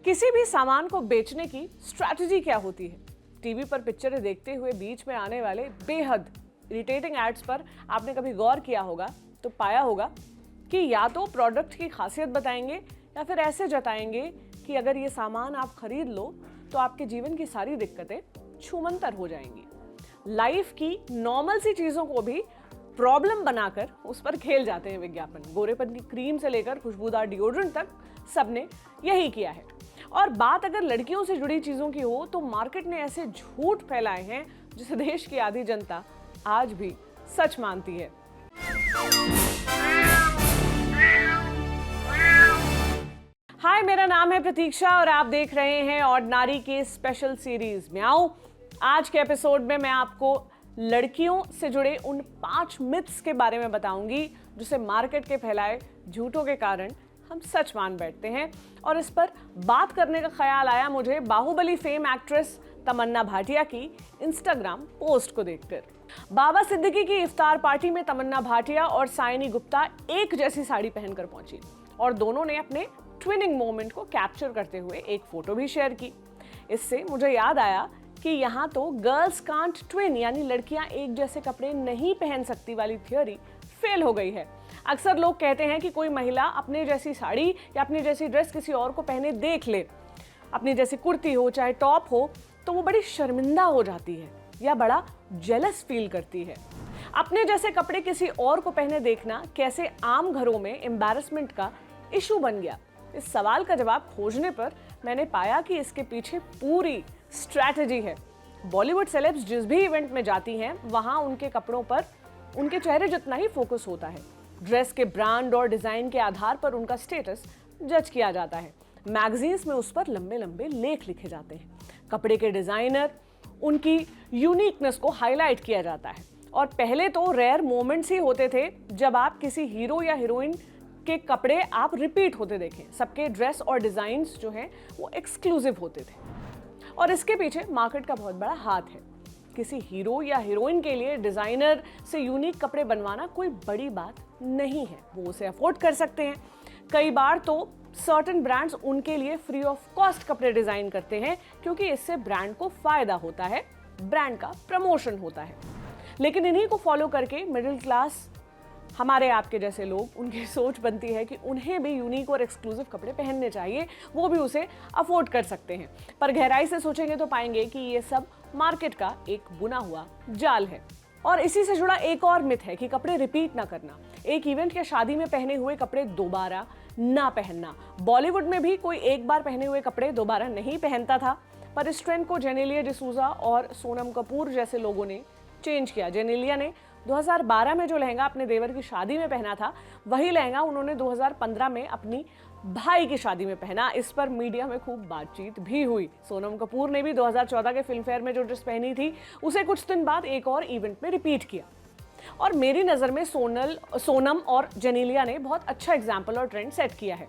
किसी भी सामान को बेचने की स्ट्रैटेजी क्या होती है? टीवी पर पिक्चरें देखते हुए बीच में आने वाले बेहद इरिटेटिंग एड्स पर आपने कभी गौर किया होगा तो पाया होगा कि या तो प्रोडक्ट की खासियत बताएंगे या फिर ऐसे जताएंगे कि अगर ये सामान आप खरीद लो तो आपके जीवन की सारी दिक्कतें छूमंतर हो जाएंगी। लाइफ की नॉर्मल सी चीजों को भी प्रॉब्लम बनाकर उस पर खेल जाते हैं विज्ञापन। गोरेपन की क्रीम से लेकर खुशबूदार डिओड्रेंट तक सबने यही किया है। और बात अगर लड़कियों से जुड़ी चीजों की हो तो मार्केट ने ऐसे झूठ फैलाए हैं जिसे देश की आधी जनता आज भी सच मानती है। हाय, मेरा नाम है प्रतीक्षा और आप देख रहे हैं ऑर्डिनरी की स्पेशल सीरीज म्याऊ। आज के एपिसोड में मैं आपको लड़कियों से जुड़े उन 5 मिथ्स के बारे में बताऊंगी जिसे मार्केट के फैलाए झूठों के कारण हम सच मान बैठते हैं। और इस पर बात करने का ख्याल आया मुझे बाहुबली फेम एक्ट्रेस तमन्ना भाटिया की इंस्टाग्राम पोस्ट को देखकर। बाबा सिद्दीकी की इफ्तार पार्टी में तमन्ना भाटिया और साइनी गुप्ता एक जैसी साड़ी पहनकर पहुंची और दोनों ने अपने ट्विनिंग मोमेंट को कैप्चर करते हुए एक फोटो भी शेयर की। इससे मुझे याद आया कि यहाँ तो गर्ल्स कांट ट्विन यानी लड़कियां एक जैसे कपड़े नहीं पहन सकती वाली थियोरी फेल हो गई है। अक्सर लोग कहते हैं कि कोई महिला अपने जैसी साड़ी या अपनी जैसी ड्रेस किसी और को पहने देख ले, अपनी जैसी कुर्ती हो चाहे टॉप हो, तो वो बड़ी शर्मिंदा हो जाती है या बड़ा जेलस फील करती है। अपने जैसे कपड़े किसी और को पहने देखना कैसे आम घरों में एम्बैरेसमेंट का इशू बन गया। इस सवाल का जवाब खोजने पर मैंने पाया कि इसके पीछे पूरी स्ट्रैटेजी है। बॉलीवुड सेलेब्स जिस भी इवेंट में जाती हैं वहां उनके कपड़ों पर उनके चेहरे जितना ही फोकस होता है। ड्रेस के ब्रांड और डिजाइन के आधार पर उनका स्टेटस जज किया जाता है। मैगजीन्स में उस पर लंबे लंबे लेख लिखे जाते हैं। कपड़े के डिजाइनर उनकी यूनिकनेस को हाईलाइट किया जाता है। और पहले तो रेयर मोमेंट्स ही होते थे जब आप किसी हीरो या हीरोइन के कपड़े आप रिपीट होते देखें। सबके ड्रेस और डिजाइन्स जो हैं वो एक्सक्लूसिव होते थे और इसके पीछे मार्केट का बहुत बड़ा हाथ है। किसी हीरो या हीरोइन के लिए डिजाइनर से यूनिक कपड़े बनवाना कोई बड़ी बात नहीं है, वो उसे अफोर्ड कर सकते हैं। कई बार तो सर्टेन ब्रांड्स उनके लिए फ्री ऑफ कॉस्ट कपड़े डिजाइन करते हैं क्योंकि इससे ब्रांड को फायदा होता है, ब्रांड का प्रमोशन होता है। लेकिन इन्हीं को फॉलो करके मिडिल क्लास हमारे आपके जैसे लोग, उनकी सोच बनती है कि उन्हें भी यूनिक और एक्सक्लूसिव कपड़े पहनने चाहिए, वो भी उसे अफोर्ड कर सकते हैं। पर गहराई से सोचेंगे तो पाएंगे कि ये सब मार्केट का एक बुना हुआ जाल है। और इसी से जुड़ा एक और मिथ है कि कपड़े रिपीट ना करना, एक इवेंट या शादी में पहने हुए कपड़े दोबारा ना पहनना। बॉलीवुड में भी कोई एक बार पहने हुए कपड़े दोबारा नहीं पहनता था, पर इस ट्रेंड को जेनेलिया डिसूजा और सोनम कपूर जैसे लोगों ने चेंज किया। जेनेलिया ने 2012 में जो लहंगा अपने देवर की शादी में पहना था, वही लहंगा उन्होंने 2015 में अपनी भाई की शादी में पहना। इस पर मीडिया में खूब बातचीत भी हुई। सोनम कपूर ने भी 2014 के फिल्म फेयर में जो ड्रेस पहनी थी उसे कुछ दिन बाद एक और इवेंट में रिपीट किया। और मेरी नज़र में सोनम और जेनेलिया ने बहुत अच्छा एग्जाम्पल और ट्रेंड सेट किया है।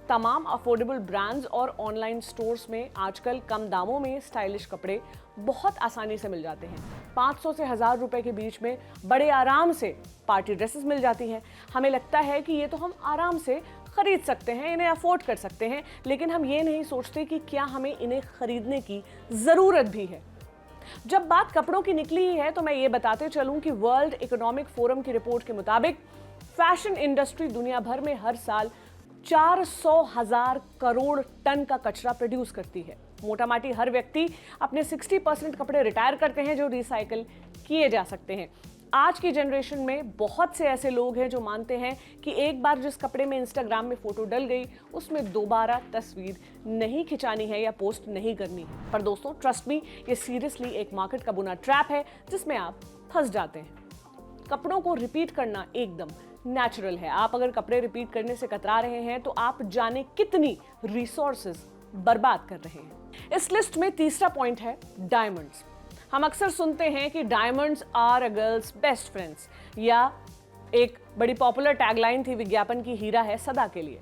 तमाम अफोर्डेबल ब्रांड्स और ऑनलाइन स्टोर्स में आजकल कम दामों में स्टाइलिश कपड़े बहुत आसानी से मिल जाते हैं। 500 से 1000 रुपए के बीच में बड़े आराम से पार्टी ड्रेसेस मिल जाती हैं। हमें लगता है कि ये तो हम आराम से खरीद सकते हैं, इन्हें अफोर्ड कर सकते हैं, लेकिन हम ये नहीं सोचते कि क्या हमें इन्हें खरीदने की ज़रूरत भी है। जब बात कपड़ों की निकली ही है तो मैं ये बताते चलूं कि वर्ल्ड इकोनॉमिक फोरम की रिपोर्ट के मुताबिक फैशन इंडस्ट्री दुनिया भर में हर साल 400,000 करोड़ टन का कचरा प्रोड्यूस करती है। मोटामाटी हर व्यक्ति अपने 60% कपड़े रिटायर करते हैं जो रिसाइकल किए जा सकते हैं। आज की जनरेशन में बहुत से ऐसे लोग हैं जो मानते हैं कि एक बार जिस कपड़े में इंस्टाग्राम में फोटो डल गई उसमें दोबारा तस्वीर नहीं खिंचानी है या पोस्ट नहीं करनी है। पर दोस्तों, ट्रस्ट मी, ये सीरियसली एक मार्केट का बुना ट्रैप है जिसमें आप फंस जाते हैं। कपड़ों को रिपीट करना एकदम नेचुरल है। आप अगर कपड़े रिपीट करने से कतरा रहे हैं तो आप जाने कितनी रिसोर्सेज बर्बाद कर रहे हैं। इस लिस्ट में तीसरा पॉइंट है डायमंड्स। हम अक्सर सुनते हैं कि diamonds are a girls best friends, या एक बड़ी पॉपुलर टैगलाइन थी विज्ञापन की, हीरा है सदा के लिए।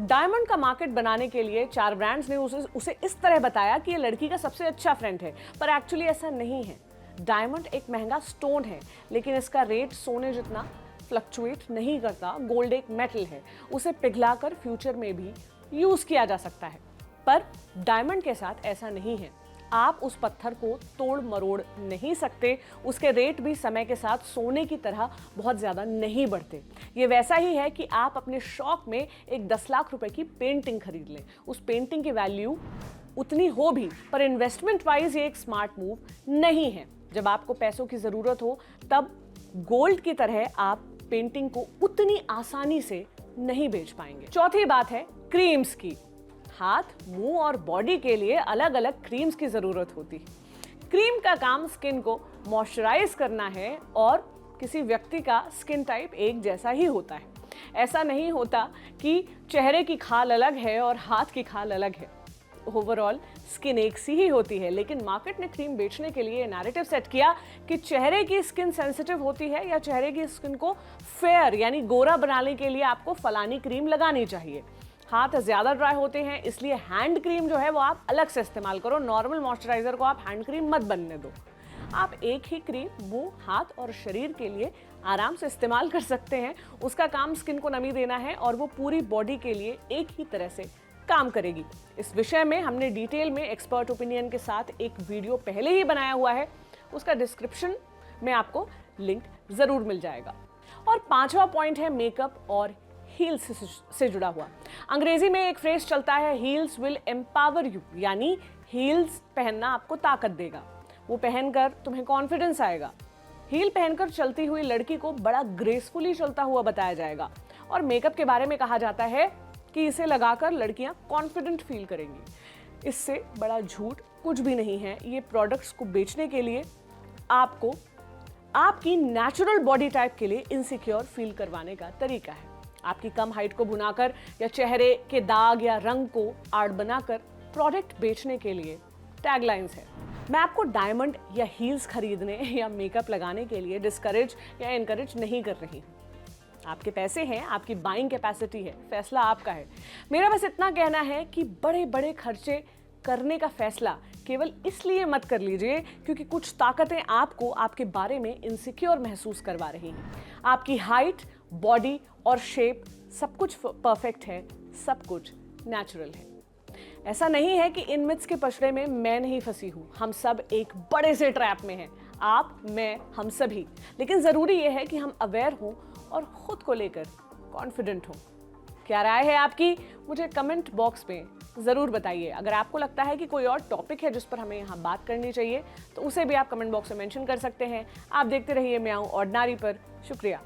डायमंड का मार्केट बनाने के लिए 4 ब्रांड्स ने उसे इस तरह बताया कि ये लड़की का सबसे अच्छा फ्रेंड है, पर एक्चुअली ऐसा नहीं है। डायमंड एक महंगा स्टोन है, लेकिन इसका रेट सोने जितना फ्लक्चुएट नहीं करता। गोल्ड एक मेटल है, उसे पिघलाकर फ्यूचर में भी यूज किया जा सकता है। पर डायमंड के साथ ऐसा नहीं है। आप उस पत्थर को तोड़ मरोड़ नहीं सकते, उसके रेट भी समय के साथ सोने की तरह बहुत ज़्यादा नहीं बढ़ते। ये वैसा ही है कि आप अपने शौक में एक 10 लाख रुपए की पेंटिंग खरीद लें, उस पेंटिंग की वैल्यू उतनी हो भी, पर इन्वेस्टमेंट वाइज ये एक स्मार्ट मूव नहीं है। जब आपको पैसों की ज़रूरत हो तब गोल्ड की तरह आप पेंटिंग को उतनी आसानी से नहीं बेच पाएंगे। चौथी बात है क्रीम्स की। हाथ, मुंह और बॉडी के लिए अलग अलग क्रीम्स की जरूरत होती है। क्रीम का काम स्किन को मॉइस्चराइज करना है और किसी व्यक्ति का स्किन टाइप एक जैसा ही होता है। ऐसा नहीं होता कि चेहरे की खाल अलग है और हाथ की खाल अलग है। ओवरऑल स्किन एक सी ही होती है, लेकिन मार्केट ने क्रीम बेचने के लिए नैरेटिव सेट किया कि चेहरे की स्किन सेंसिटिव होती है या चेहरे की स्किन को फेयर यानी गोरा बनाने के लिए आपको फलानी क्रीम लगानी चाहिए। हाथ ज़्यादा ड्राई होते हैं, इसलिए हैंड क्रीम जो है वो आप अलग से इस्तेमाल करो। नॉर्मल मॉइस्चराइजर को आप हैंड क्रीम मत बनने दो। आप एक ही क्रीम मुंह, हाथ और शरीर के लिए आराम से इस्तेमाल कर सकते हैं। उसका काम स्किन को नमी देना है और वो पूरी बॉडी के लिए एक ही तरह से काम करेगी। इस विषय में हमने डिटेल में एक्सपर्ट ओपिनियन के साथ एक वीडियो पहले ही बनाया हुआ है, उसका डिस्क्रिप्शन में आपको लिंक जरूर मिल जाएगा। और पांचवा पॉइंट है मेकअप और हील्स से जुड़ा हुआ। अंग्रेजी में एक फ्रेज चलता है, हील्स विल एम्पावर यू, यानी हील्स पहनना आपको ताकत देगा, वो पहनकर तुम्हें कॉन्फिडेंस आएगा। हील पहनकर चलती हुई लड़की को बड़ा ग्रेसफुली चलता हुआ बताया जाएगा। और मेकअप के बारे में कहा जाता है कि इसे लगाकर लड़कियां कॉन्फिडेंट फील करेंगी। इससे बड़ा झूठ कुछ भी नहीं है। ये प्रोडक्ट्स को बेचने के लिए आपको आपकी नेचुरल बॉडी टाइप के लिए इनसिक्योर फील करवाने का तरीका है। आपकी कम हाइट को भुनाकर या चेहरे के दाग या रंग को आर्ट बनाकर प्रोडक्ट बेचने के लिए टैगलाइंस है। मैं आपको डायमंड या हील्स खरीदने या मेकअप लगाने के लिए डिस्करेज या इनकरेज नहीं कर रही हूँ। आपके पैसे हैं, आपकी बाइंग कैपेसिटी है, फैसला आपका है। मेरा बस इतना कहना है कि बड़े बड़े खर्चे करने का फैसला केवल इसलिए मत कर लीजिए क्योंकि कुछ ताकतें आपको आपके बारे में इनसिक्योर महसूस करवा रही हैं। आपकी हाइट, बॉडी और शेप सब कुछ परफेक्ट है, सब कुछ नेचुरल है। ऐसा नहीं है कि इन मिथ्स के पचड़े में मैं नहीं फंसी हूं। हम सब एक बड़े से ट्रैप में हैं, आप, मैं, हम सभी। लेकिन जरूरी यह है कि हम अवेयर हों और खुद को लेकर कॉन्फिडेंट हों। क्या राय है आपकी? मुझे कमेंट बॉक्स में ज़रूर बताइए। अगर आपको लगता है कि कोई और टॉपिक है जिस पर हमें यहाँ बात करनी चाहिए तो उसे भी आप कमेंट बॉक्स में मेंशन कर सकते हैं। आप देखते रहिए म्याऊं ऑर्डिनरी पर। शुक्रिया।